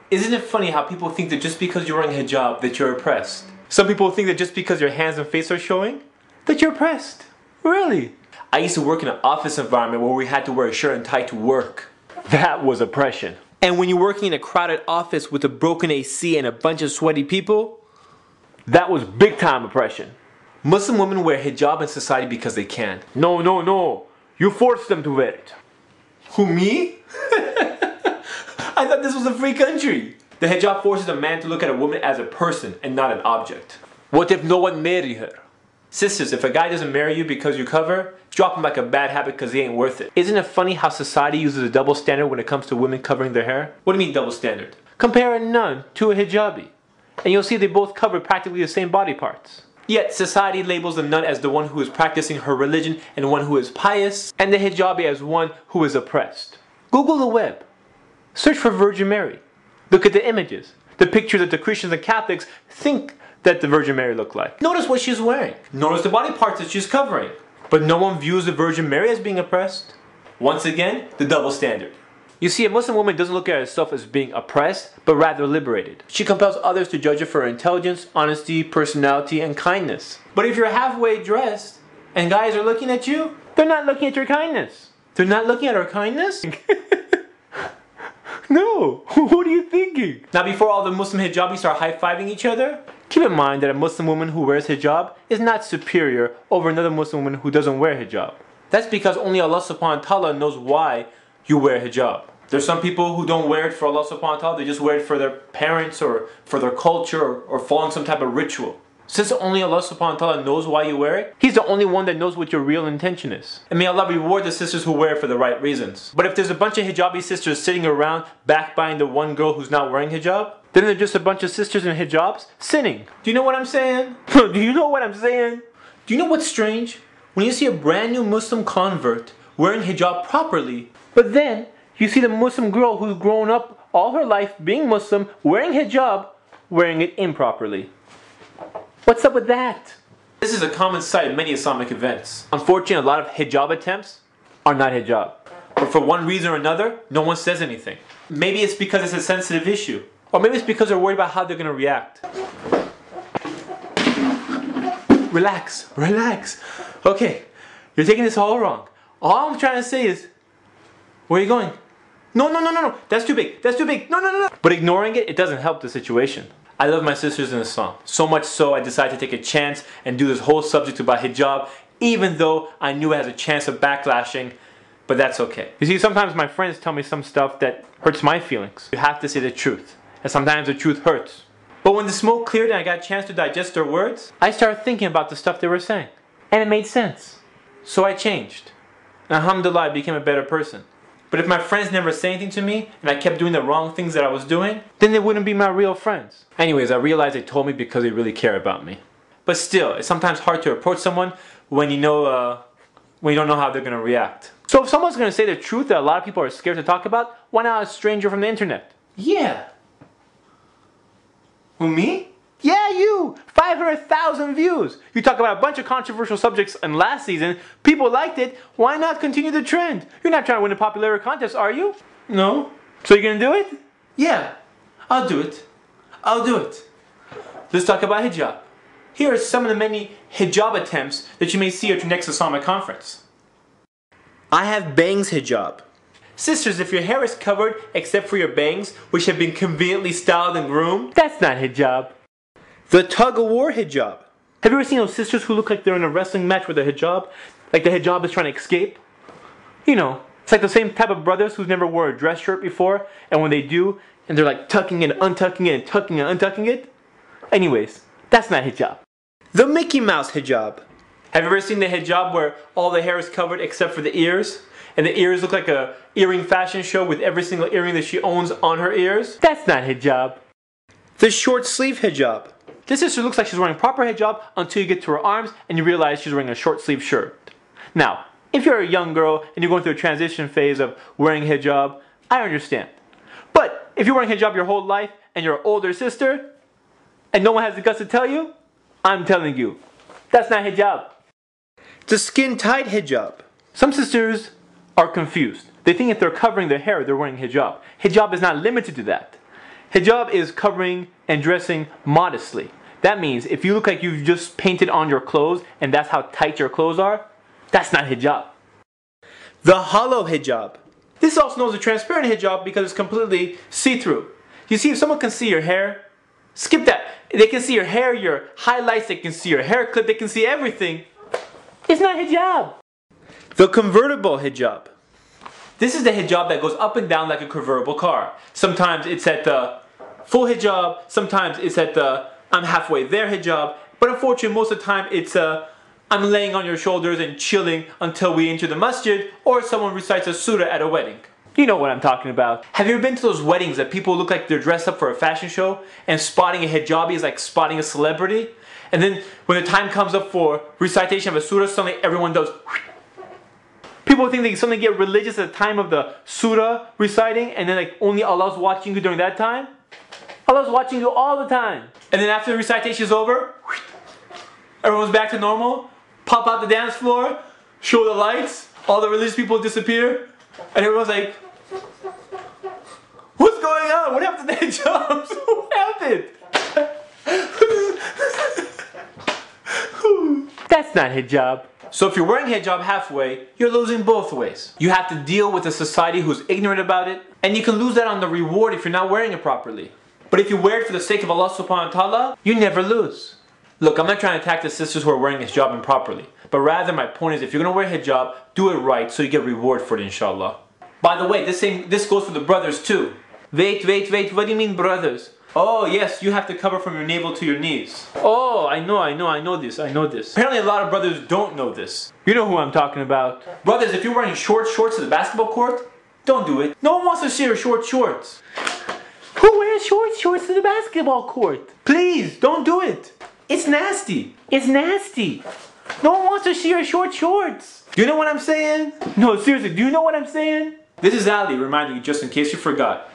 Isn't it funny how people think that just because you're wearing hijab that you're oppressed? Some people think that just because your hands and face are showing, that you're oppressed. Really? I used to work in an office environment where we had to wear a shirt and tie to work. That was oppression. And when you're working in a crowded office with a broken AC and a bunch of sweaty people, that was big time oppression. Muslim women wear hijab in society because they can. No, no, no. You force them to wear it. Who, me? I thought this was a free country. The hijab forces a man to look at a woman as a person and not an object. What if no one marries her? Sisters, if a guy doesn't marry you because you cover, drop him like a bad habit because he ain't worth it. Isn't it funny how society uses a double standard when it comes to women covering their hair? What do you mean double standard? Compare a nun to a hijabi, and you'll see they both cover practically the same body parts. Yet society labels the nun as the one who is practicing her religion and one who is pious, and the hijabi as one who is oppressed. Google the web. Search for Virgin Mary. Look at the images, the pictures that the Christians and Catholics think that the Virgin Mary looked like. Notice what she's wearing. Notice the body parts that she's covering. But no one views the Virgin Mary as being oppressed. Once again, the double standard. You see, a Muslim woman doesn't look at herself as being oppressed, but rather liberated. She compels others to judge her for her intelligence, honesty, personality, and kindness. But if you're halfway dressed, and guys are looking at you, they're not looking at your kindness. They're not looking at her kindness? No, what are you thinking? Now before all the Muslim hijabis start high-fiving each other, keep in mind that a Muslim woman who wears hijab is not superior over another Muslim woman who doesn't wear hijab. That's because only Allah subhanahu wa ta'ala knows why you wear hijab. There's some people who don't wear it for Allah subhanahu wa ta'ala, they just wear it for their parents or for their culture or following some type of ritual. Since only Allah subhanahu wa ta'ala knows why you wear it, He's the only one that knows what your real intention is. And may Allah reward the sisters who wear it for the right reasons. But if there's a bunch of hijabi sisters sitting around backbiting the one girl who's not wearing hijab, then they're just a bunch of sisters in hijabs sinning. Do you know what I'm saying? Do you know what I'm saying? Do you know what's strange? When you see a brand new Muslim convert wearing hijab properly, but then you see the Muslim girl who's grown up all her life being Muslim, wearing hijab, wearing it improperly. What's up with that? This is a common sight in many Islamic events. Unfortunately, a lot of hijab attempts are not hijab. But for one reason or another, no one says anything. Maybe it's because it's a sensitive issue. Or maybe it's because they're worried about how they're going to react. Relax, relax. Okay, you're taking this all wrong. All I'm trying to say is, where are you going? No, no, no, no, no. That's too big. That's too big. No, no, no, no. But ignoring it, it doesn't help the situation. I love my sisters in Islam. So much so I decided to take a chance and do this whole subject about hijab, even though I knew it has a chance of backlashing, but that's okay. You see, sometimes my friends tell me some stuff that hurts my feelings. You have to say the truth, and sometimes the truth hurts. But when the smoke cleared and I got a chance to digest their words, I started thinking about the stuff they were saying. And it made sense. So I changed. And alhamdulillah, I became a better person. But if my friends never say anything to me, and I kept doing the wrong things that I was doing, then they wouldn't be my real friends. Anyways, I realized they told me because they really care about me. But still, it's sometimes hard to approach someone when you don't know how they're gonna react. So if someone's gonna say the truth that a lot of people are scared to talk about, why not a stranger from the internet? Yeah. Who, me? Yeah, you! 500,000 views! You talk about a bunch of controversial subjects in last season, people liked it, why not continue the trend? You're not trying to win a popularity contest, are you? No. So you're gonna do it? Yeah, I'll do it. I'll do it. Let's talk about hijab. Here are some of the many hijab attempts that you may see at your next Islamic conference. I have bangs hijab. Sisters, if your hair is covered except for your bangs, which have been conveniently styled and groomed, that's not hijab. The tug-of-war hijab. Have you ever seen those sisters who look like they're in a wrestling match with a hijab? Like the hijab is trying to escape? You know, it's like the same type of brothers who's never wore a dress shirt before, and when they do, and they're like tucking it, untucking it, and tucking and untucking it. Anyways, that's not hijab. The Mickey Mouse hijab. Have you ever seen the hijab where all the hair is covered except for the ears? And the ears look like a earring fashion show with every single earring that she owns on her ears? That's not hijab. The short sleeve hijab. This sister looks like she's wearing proper hijab until you get to her arms and you realize she's wearing a short sleeve shirt. Now, if you're a young girl and you're going through a transition phase of wearing hijab, I understand. But if you're wearing hijab your whole life and you're an older sister and no one has the guts to tell you, I'm telling you, that's not hijab. The skin-tight hijab. Some sisters are confused. They think if they're covering their hair, they're wearing hijab. Hijab is not limited to that. Hijab is covering and dressing modestly. That means if you look like you've just painted on your clothes and that's how tight your clothes are, that's not hijab. The hollow hijab. This is also known as a transparent hijab because it's completely see-through. You see, if someone can see your hair, skip that. They can see your hair, your highlights, they can see your hair clip, they can see everything. It's not hijab. The convertible hijab. This is the hijab that goes up and down like a convertible car. Sometimes it's at the full hijab, sometimes it's at the I'm halfway there hijab, but unfortunately most of the time it's I'm laying on your shoulders and chilling until we enter the masjid, or someone recites a surah at a wedding. You know what I'm talking about. Have you ever been to those weddings that people look like they're dressed up for a fashion show and spotting a hijabi is like spotting a celebrity? And then when the time comes up for recitation of a surah, suddenly everyone does. People think they suddenly get religious at the time of the surah reciting, and then like only Allah's watching you during that time. Allah's watching you all the time. And then after the recitation is over, everyone's back to normal. Pop out the dance floor, show the lights, all the religious people disappear, and everyone's like, what's going on? What happened to the hijabs? What happened? That's not hijab. So if you're wearing hijab halfway, you're losing both ways. You have to deal with a society who's ignorant about it, and you can lose that on the reward if you're not wearing it properly. But if you wear it for the sake of Allah subhanahu wa ta'ala, you never lose. Look, I'm not trying to attack the sisters who are wearing hijab improperly, but rather my point is if you're going to wear hijab, do it right so you get reward for it, inshallah. By the way, this goes for the brothers too. Wait, what do you mean brothers? Oh yes, you have to cover from your navel to your knees. Oh, I know this. Apparently a lot of brothers don't know this. You know who I'm talking about. Brothers, if you're wearing short shorts to the basketball court, don't do it. No one wants to see your short shorts. Who wears short shorts to the basketball court? Please, don't do it. It's nasty. It's nasty. No one wants to see your short shorts. Do you know what I'm saying? No, seriously, do you know what I'm saying? This is Ali reminding you just in case you forgot.